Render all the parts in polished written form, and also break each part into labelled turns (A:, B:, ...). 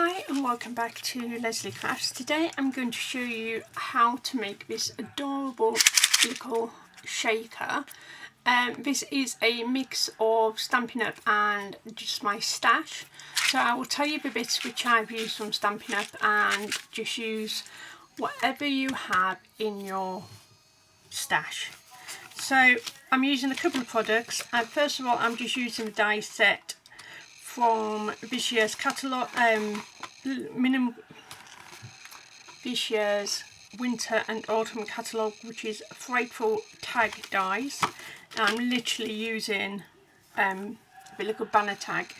A: Hi and welcome back to Leslie Crafts. Today I'm going to show you how to make this adorable little shaker. This is a mix of Stampin' Up and just my stash. So I will tell you the bits which I've used from Stampin' Up and just use whatever you have in your stash. So I'm using a couple of products, and first of all I'm just using the die set from this year's catalogue, this year's winter and autumn catalogue, which is Frightful Tag dies. And I'm literally using the little banner tag.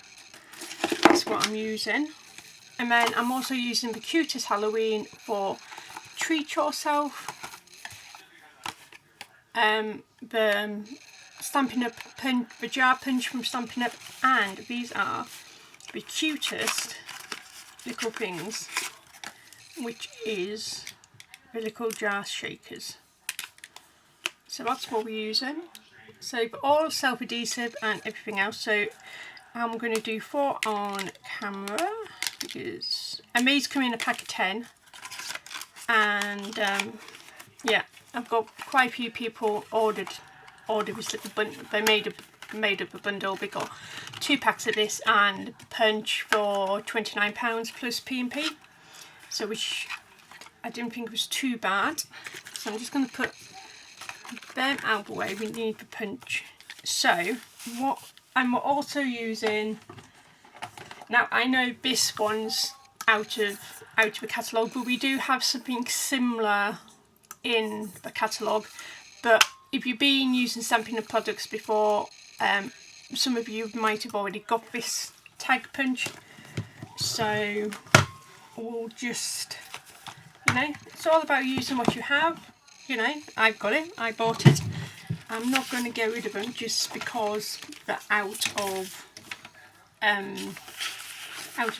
A: That's what I'm using. And then I'm also using the Cutest Halloween for Treat Yourself. The Stampin' Up punch, the jar punch from Stampin' Up, and these are the cutest little things, which is the little jar shakers. So that's what we're using. So all self-adhesive and everything else. So I'm going to do 4 on camera because, and these come in a pack of 10, and yeah, I've got quite a few people ordered this little bundle. They made up a bundle. They got 2 packs of this and punch for £29 plus P&P, so which I didn't think was too bad. So I'm just going to put them out of the way. We need the punch. So what I'm also using now, I know this one's out of the catalogue, but we do have something similar in the catalogue. But if you've been using Stampin' Up products before, some of you might have already got this tag punch. So we'll just, you know, it's all about using what you have. You know, I've got it, I bought it. I'm not going to get rid of them just because they're out of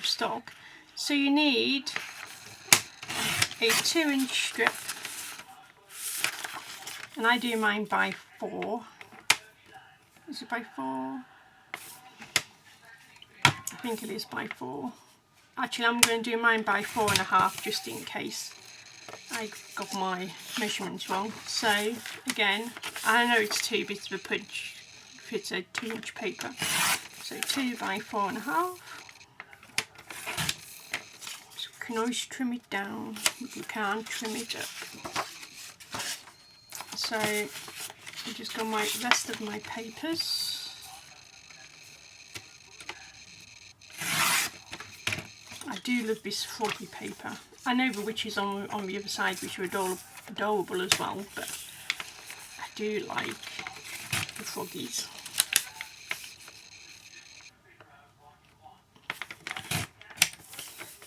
A: stock. So you need a 2-inch strip, and I do mine by 4. Is it by 4? I think it is by 4. Actually, I'm going to do mine by 4.5 just in case I got my measurements wrong. So again, I know it's 2 bits of a punch if it's a 2-inch paper. So 2 by 4.5. So you can always trim it down if you can't trim it up. So I'm just got my rest of my papers. I do love this froggy paper. I know the witches on the other side, which are adorable as well, but I do like the froggies.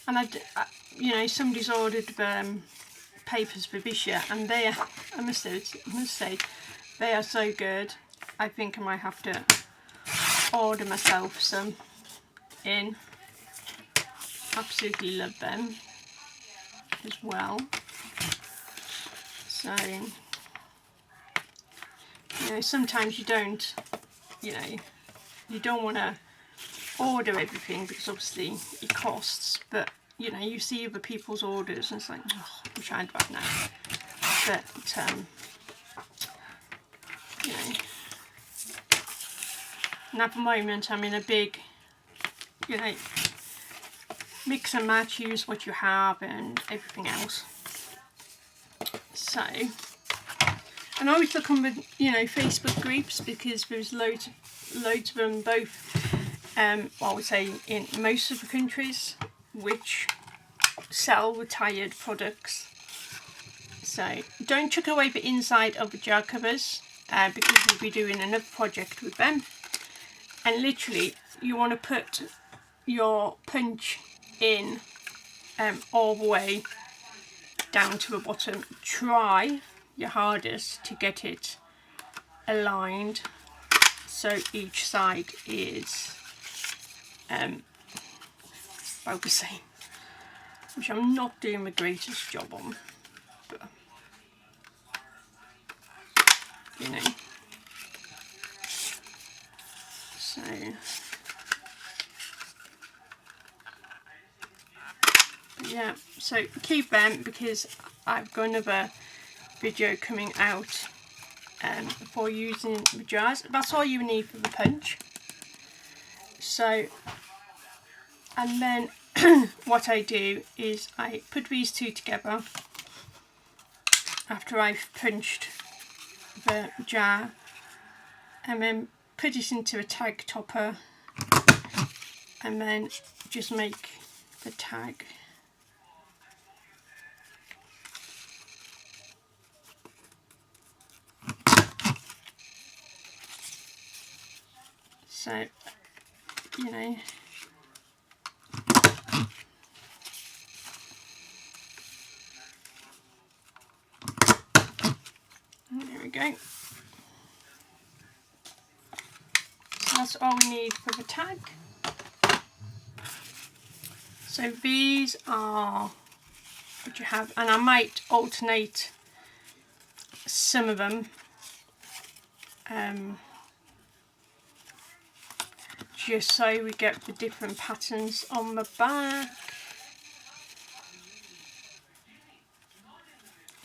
A: And you know, somebody's ordered papers for this year, and they are, I must say, they are so good. I think I might have to order myself some in. Absolutely love them as well. So, you know, sometimes you don't want to order everything because obviously it costs, but you know, you see other people's orders and it's like, oh, I wish I'd have now. But you know, and at the moment I'm in a big, you know, mix and match, use what you have and everything else. So, and I always look on the, you know, Facebook groups, because there's loads of them, both I would say in most of the countries, which sell retired products. So don't chuck away the inside of the jar covers, because we'll be doing another project with them. And literally you want to put your punch in all the way down to the bottom. Try your hardest to get it aligned so each side is about the same, which I'm not doing the greatest job on, but you know. So yeah, so keep them because I've got another video coming out for using the jars. That's all you need for the punch. So, and then what I do is I put these two together after I've punched the jar, and then put it into a tag topper, and then just make the tag. So, you know, there we go. So that's all we need for the tag. So these are what you have, and I might alternate some of them. Just so we get the different patterns on the back.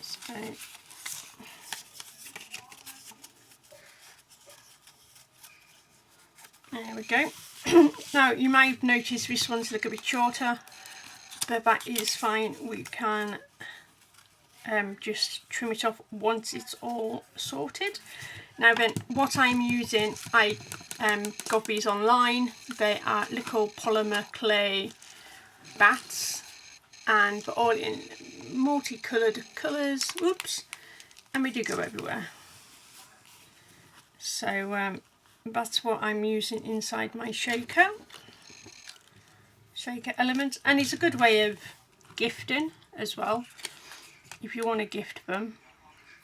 A: So, there we go. Now you might have noticed this one's a little bit shorter, but that is fine. We can just trim it off once it's all sorted. Now then, what I'm using, I got these online. They are little polymer clay bats, and they're all in multicoloured colours. Oops, and we do go everywhere. So that's what I'm using inside my shaker element, and it's a good way of gifting as well if you want to gift them.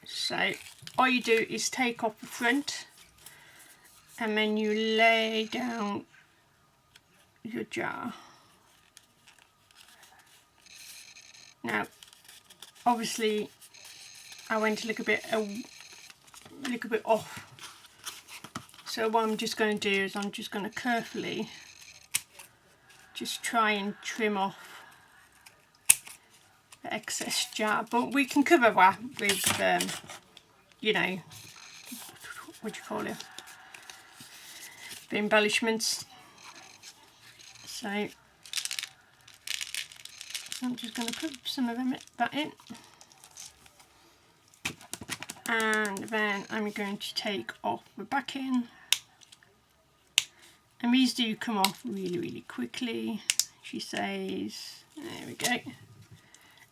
A: So all you do is take off the front, and then you lay down your jar. Now obviously I went a little bit off, so what I'm just going to do is I'm just going to carefully just try and trim off the excess jar, but we can cover that with you know, what do you call it, the embellishments. So I'm just going to put some of that in, and then I'm going to take off the backing, and these do come off really quickly, she says. There we go.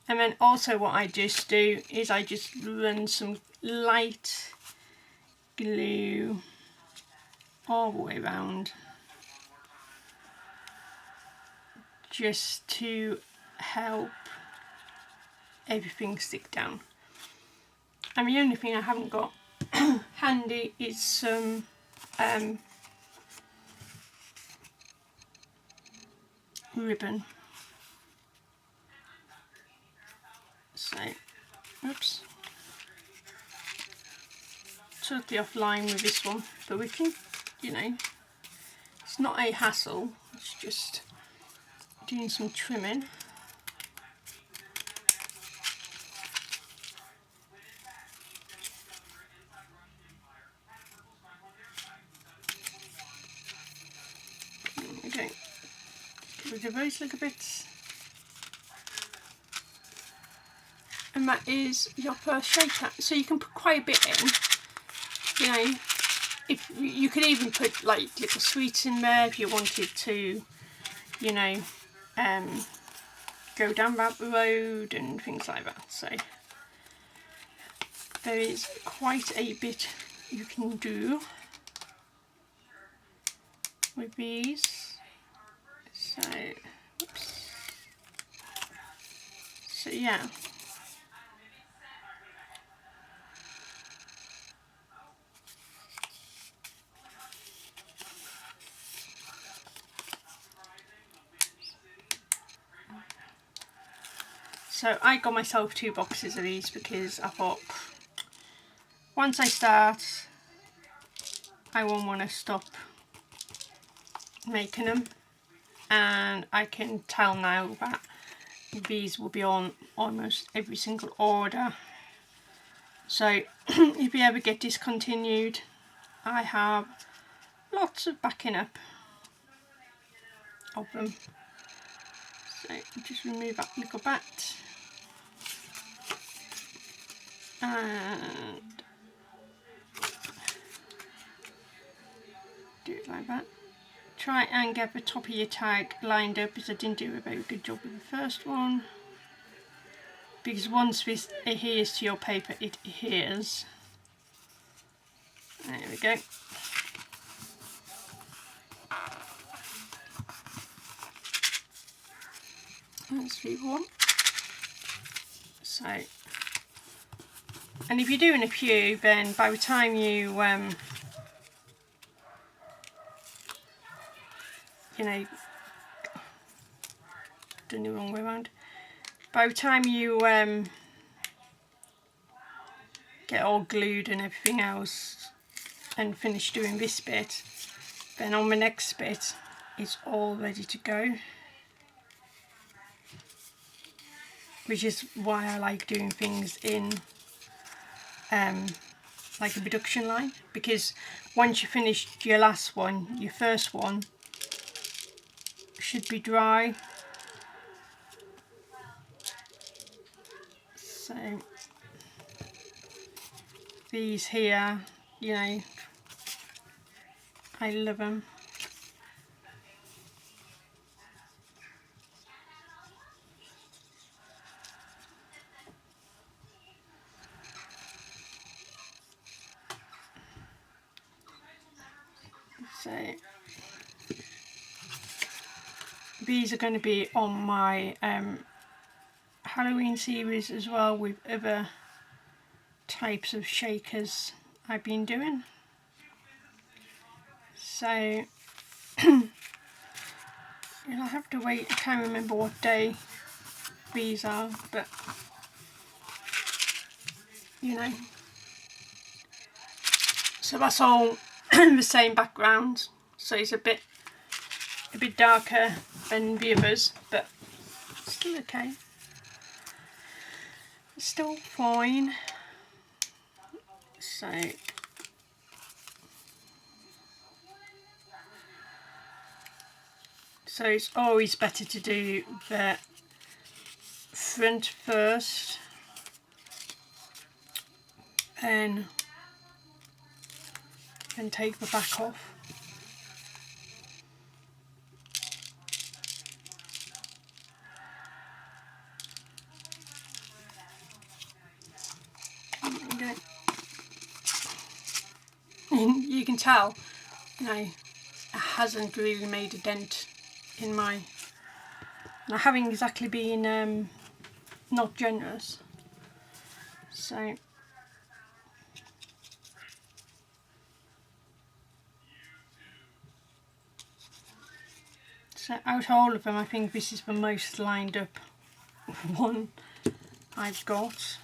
A: And then also what I just do is I just run some light glue all the way around, just to help everything stick down. And the only thing I haven't got handy is some ribbon. So, oops, totally offline with this one, but we can, you know, it's not a hassle, it's just doing some trimming. Okay, get rid of those little bits. And that is your first shaker. So you can put quite a bit in, you know. If you could even put like little sweets in there if you wanted to, you know, go down that road and things like that. So there is quite a bit you can do with these. So, oops. So yeah. So I got myself 2 boxes of these because I thought once I start I won't want to stop making them, and I can tell now that these will be on almost every single order. So if you ever get discontinued, I have lots of backing up of them. So just remove that little bat and do it like that. Try and get the top of your tag lined up, because I didn't do a very good job with the first one. Because once this adheres to your paper, it adheres. There we go. That's the one. So, and if you're doing a few, then by the time you you know, done the wrong way around. By the time you get all glued and everything else and finish doing this bit, then on the next bit it's all ready to go. Which is why I like doing things in like a production line, because once you finished your last one, your first one should be dry. So these here, you know, I love them. So these are going to be on my Halloween series as well, with other types of shakers I've been doing. So you'll have to wait, I can't remember what day these are, but you know. So that's all the same background, so it's a bit darker than the others, but still okay. It's still fine. So it's always better to do the front first and take the back off. Okay. You can tell, you know, it hasn't really made a dent in my, I haven't exactly been not generous. So out of all of them, I think this is the most lined up one I've got.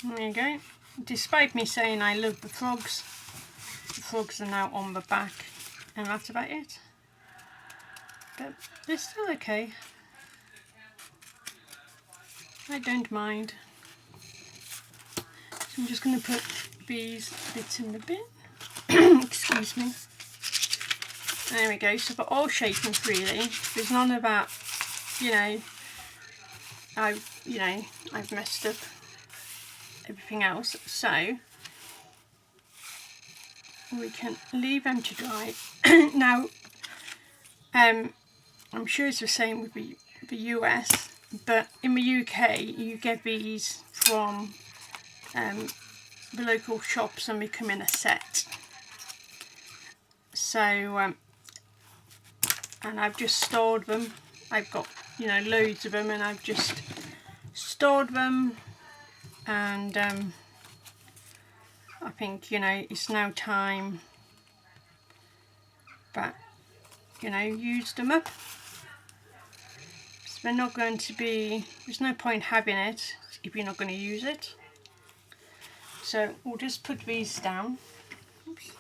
A: There you go. Despite me saying I love the frogs are now on the back, and that's about it. But they're still okay. I don't mind. So I'm just going to put these bits in the bin. Excuse me. There we go. So they're all shaken freely. There's none of that, you know, I've messed up everything else. So we can leave them to dry. Now, I'm sure it's the same with the US, but in the UK you get these from the local shops and they come in a set. So and I've just stored them. I've got, you know, loads of them, and I've just stored them, and I think, you know, it's now time that, you know, use them up. they're not going to be, there's no point having it if you're not going to use it. So we'll just put these down. Oops.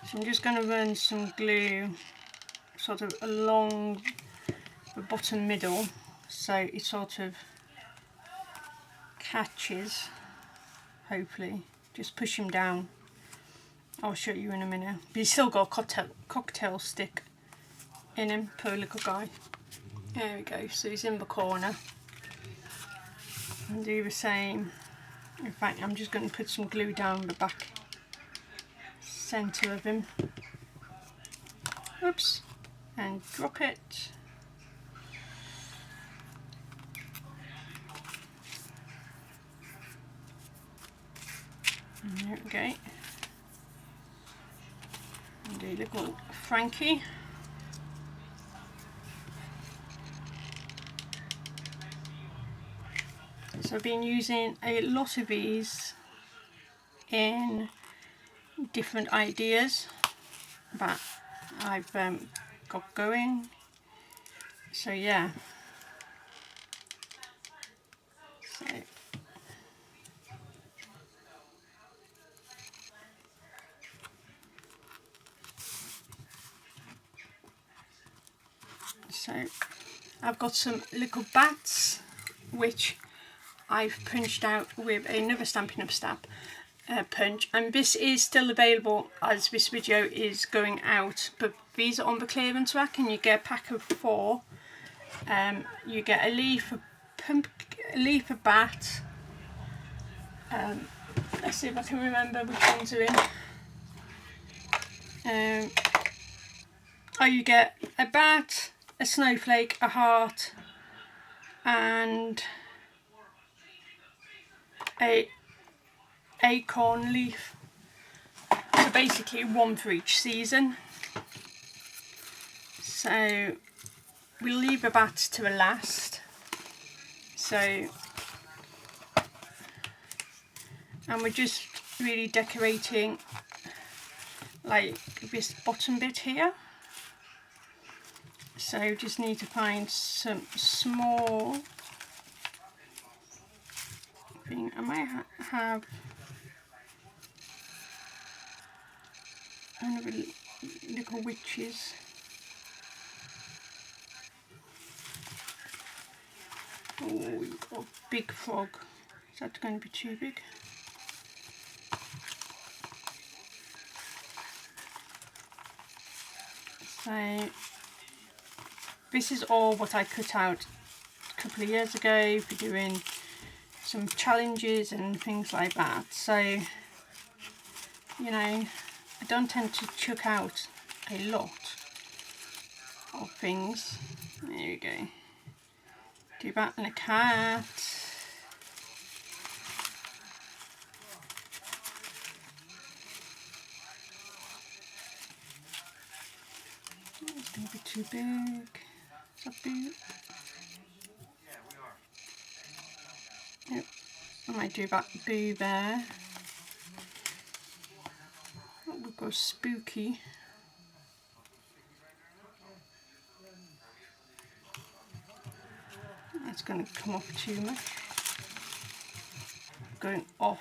A: So I'm just going to run some glue sort of along the bottom middle so it sort of catches, hopefully. Just push him down. I'll show you in a minute. But he's still got a cocktail stick in him, poor little guy. There we go, so he's in the corner. And do the same. In fact, I'm just going to put some glue down the back centre of him. Oops. And drop it. And there we go. And do little Frankie. So I've been using a lot of these in different ideas that I've got going. So yeah. So I've got some little bats which I've punched out with another Stampin' Up! Stamp punch, and this is still available as this video is going out, but these are on the clearance rack and you get a pack of 4. You get a leaf, a leaf of bat. Let's see if I can remember which ones are in. You get a bat, a snowflake, a heart, and a acorn leaf. So basically 1 for each season. So we'll leave the bats to the last. So, and we're just really decorating like this bottom bit here. So just need to find some small thing. I might have another little witches. Oh, we've got a big frog. Is that going to be too big? So this is all what I cut out a couple of years ago for doing some challenges and things like that. So, you know, I don't tend to chuck out a lot of things. There we go. Do that and a cat. It's going to be too big. Is that big? Yep. I might do that boo there. We'll go spooky. That's going to come off too much. Going off.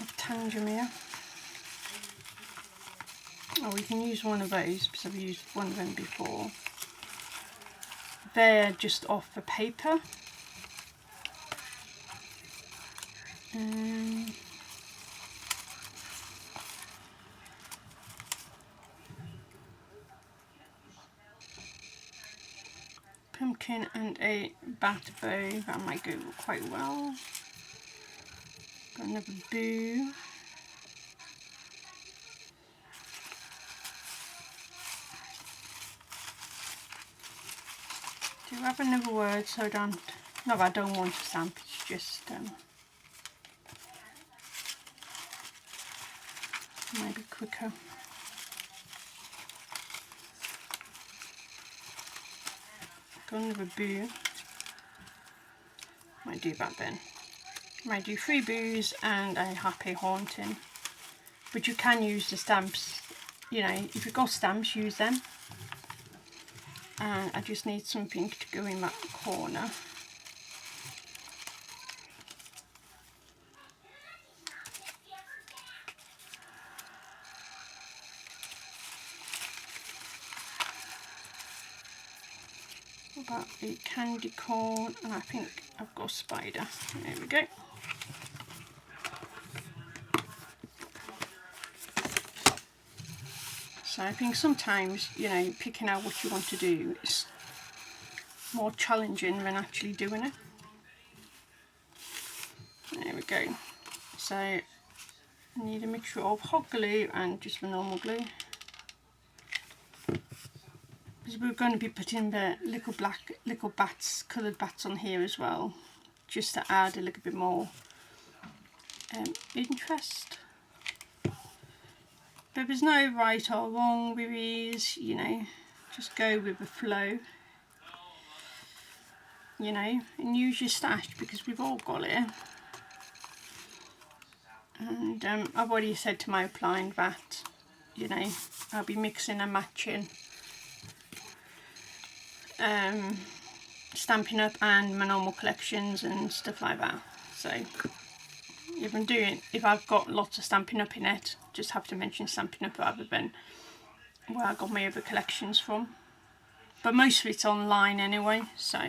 A: Of Tangier. Oh, we can use one of those because I've used one of them before. They're just off the paper. Pumpkin and a bat bow, that might go quite well. Got another boo. Do you have another word so I don't, no, I don't want to stamp, it's just maybe quicker. Got another boo. Might do that then. Might do 3 boos and a happy haunting. But you can use the stamps you know, if you've got stamps, use them. And I just need some pink to go in that corner. About a candy corn, and I think I've got a spider. There we go. So I think sometimes, you know, picking out what you want to do is more challenging than actually doing it. There we go. So I need a mixture of hot glue and just the normal glue. Because we're going to be putting the little bats, coloured bats on here as well, just to add a little bit more interest. But there's no right or wrong with these, you know, just go with the flow, you know, and use your stash because we've all got it. And I've already said to my upline that, you know, I'll be mixing and matching Stampin' Up and my normal collections and stuff like that. So if I've got lots of Stampin' Up in it, just have to mention Stampin' Up rather than where I got my other collections from. But most of it's online anyway, so.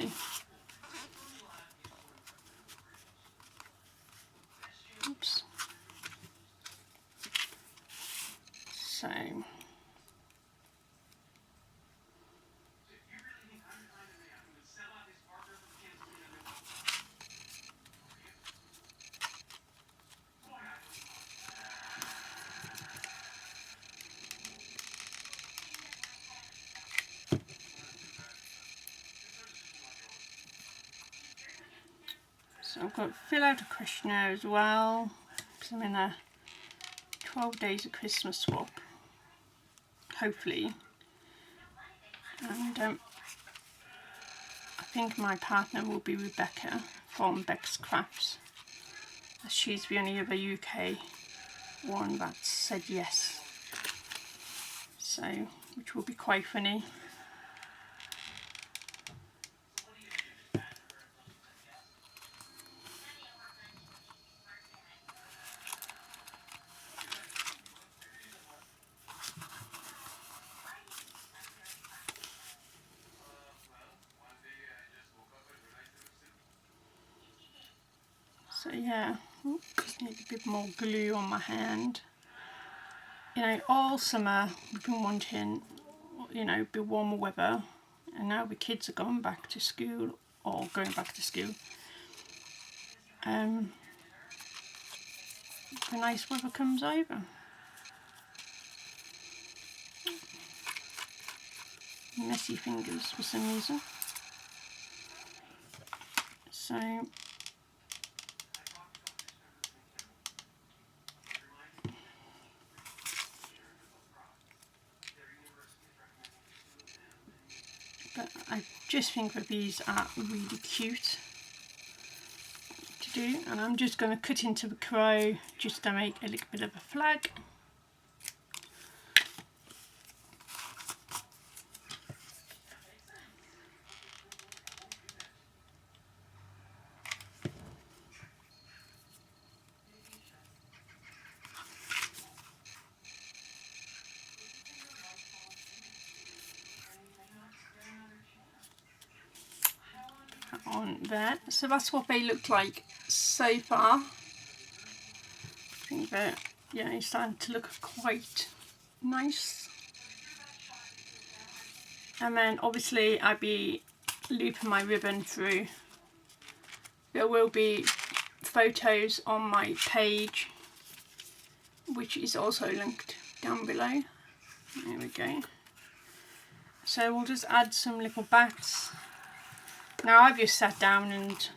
A: Oops. So. So I've got to fill out a questionnaire as well, because I'm in a 12 days of Christmas swap, hopefully. And I think my partner will be Rebecca from Beck's Crafts, as she's the only other UK one that said yes. So, which will be quite funny. So yeah, just need a bit more glue on my hand. You know, all summer we've been wanting, you know, a bit warmer weather, and now the kids are going back to school or going back to school. The nice weather comes over. Messy fingers for some reason. So but I just think that these are really cute to do, and I'm just going to cut into the crow just to make a little bit of a flag. On there, so that's what they look like so far. I think they're, you know, starting to look quite nice. And then obviously I'll be looping my ribbon through. There will be photos on my page, which is also linked down below. There we go. So we'll just add some little bats. Now I've just sat down and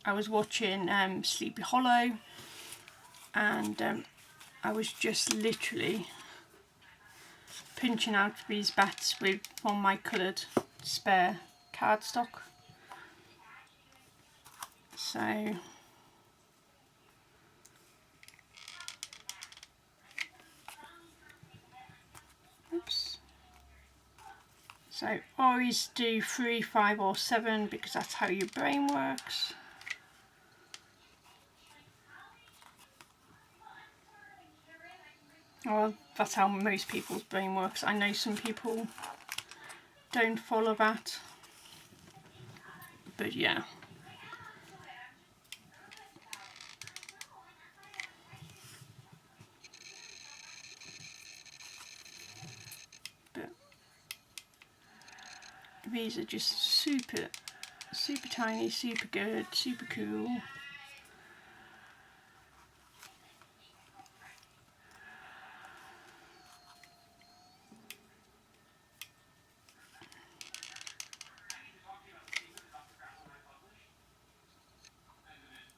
A: I was watching Sleepy Hollow, and I was just literally pinching out these bats with all my coloured spare cardstock. So Oops. So always do 3, 5 or 7 because that's how your brain works. Well, that's how most people's brain works. I know some people don't follow that, but yeah. But these are just super tiny, super good, super cool.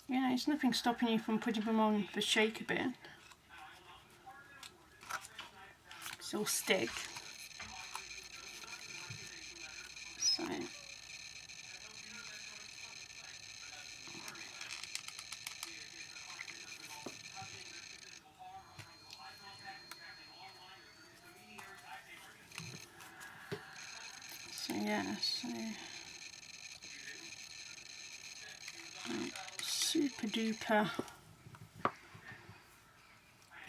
A: Yeah, there's nothing stopping you from putting them on the shake a bit. Still stick. So yeah, so I'm super duper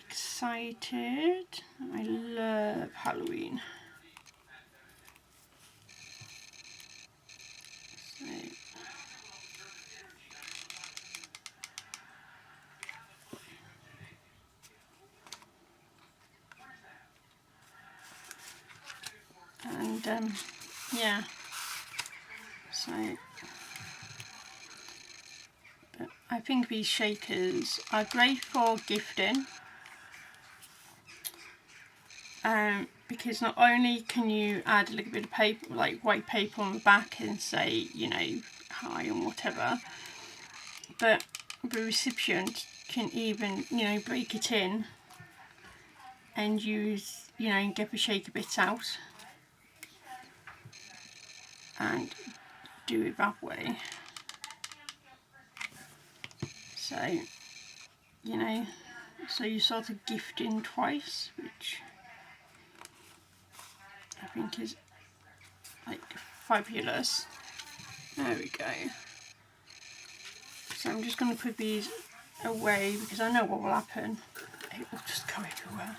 A: excited. I love Halloween. And yeah, so but I think these shakers are great for gifting, because not only can you add a little bit of paper, like white paper on the back and say, you know, hi and whatever, but the recipient can even, you know, break it in and use, you know, and get the shaker bits out and do it that way. So, you know, so you sort of gift in twice, which I think is like fabulous. There we go. So I'm just going to put these away because I know what will happen. It will just go everywhere.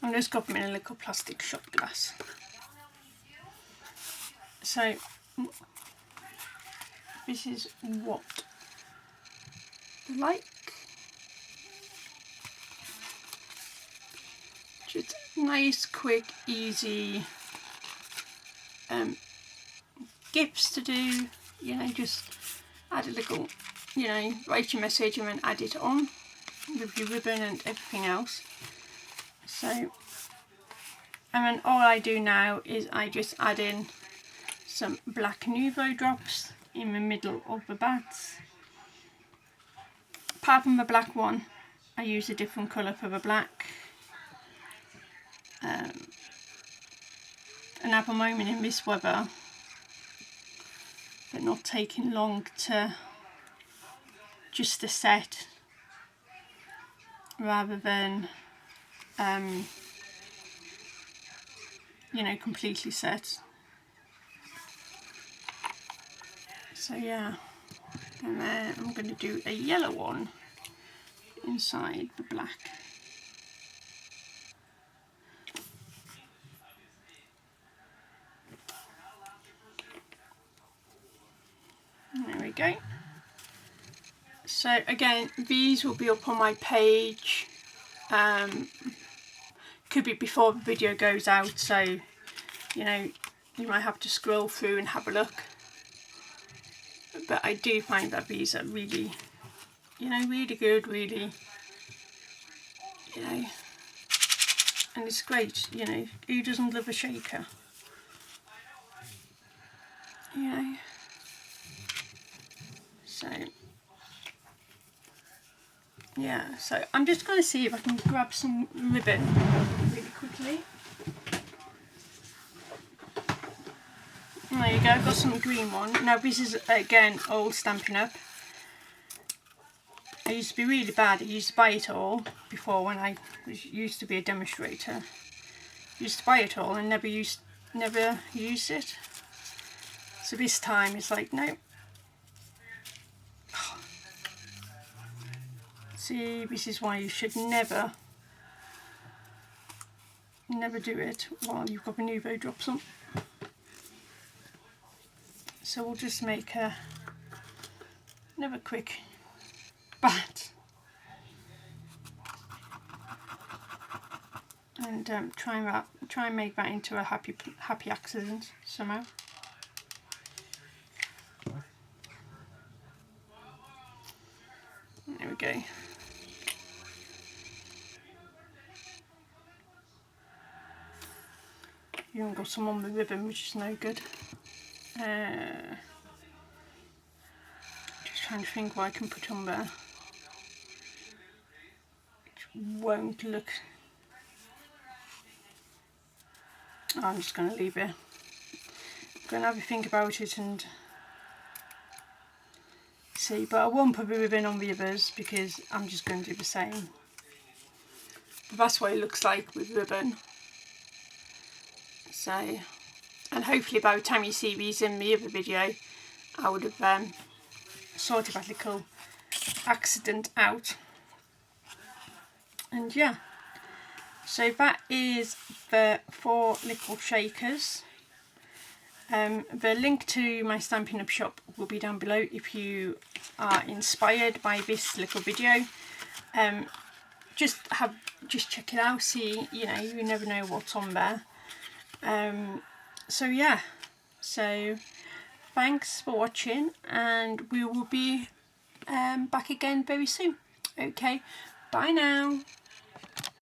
A: I'm just got them in a little plastic shot glass. So this is what I like. Just nice, quick, easy gifts to do. You know, just add a little, you know, write your message and then add it on with your ribbon and everything else. So, and then all I do now is I just add in some black Nuvo drops in the middle of the bats. Apart from the black one, I use a different colour for the black. And at the moment in this weather, they're not taking long to just to set, rather than you know, completely set. So yeah, and then I'm going to do a yellow one inside the black. There we go. So again, these will be up on my page. Could be before the video goes out, so you know, you might have to scroll through and have a look. But I do find that these are really, you know, really good, really, you know, and it's great, you know, who doesn't love a shaker? You know, so yeah, so I'm just going to see if I can grab some ribbon really quickly. There you go, I've got some green one. Now this is again old Stampin' Up. I used to be really bad. I used to buy it all before when I used to be a demonstrator. used to buy it all and never used it. So this time it's like, no. See, this is why you should never do it while you've got the Nuvo drops on. So we'll just make another quick bat and try and make that into a happy accident somehow. There we go. You haven't got some on the ribbon, which is no good. Just trying to think what I can put on there, which won't look. Oh, I'm just going to leave it. I'm going to have a think about it and see, but I won't put the ribbon on the others because I'm just going to do the same. But that's what it looks like with ribbon. So, and hopefully by the time you see these in the other video, I would have sorted that little accident out. And yeah, so that is the 4 little shakers. The link to my Stampin' Up! Shop will be down below if you are inspired by this little video. Just check it out, see, you know, you never know what's on there. So yeah, so thanks for watching, and we will be back again very soon. Okay, bye now.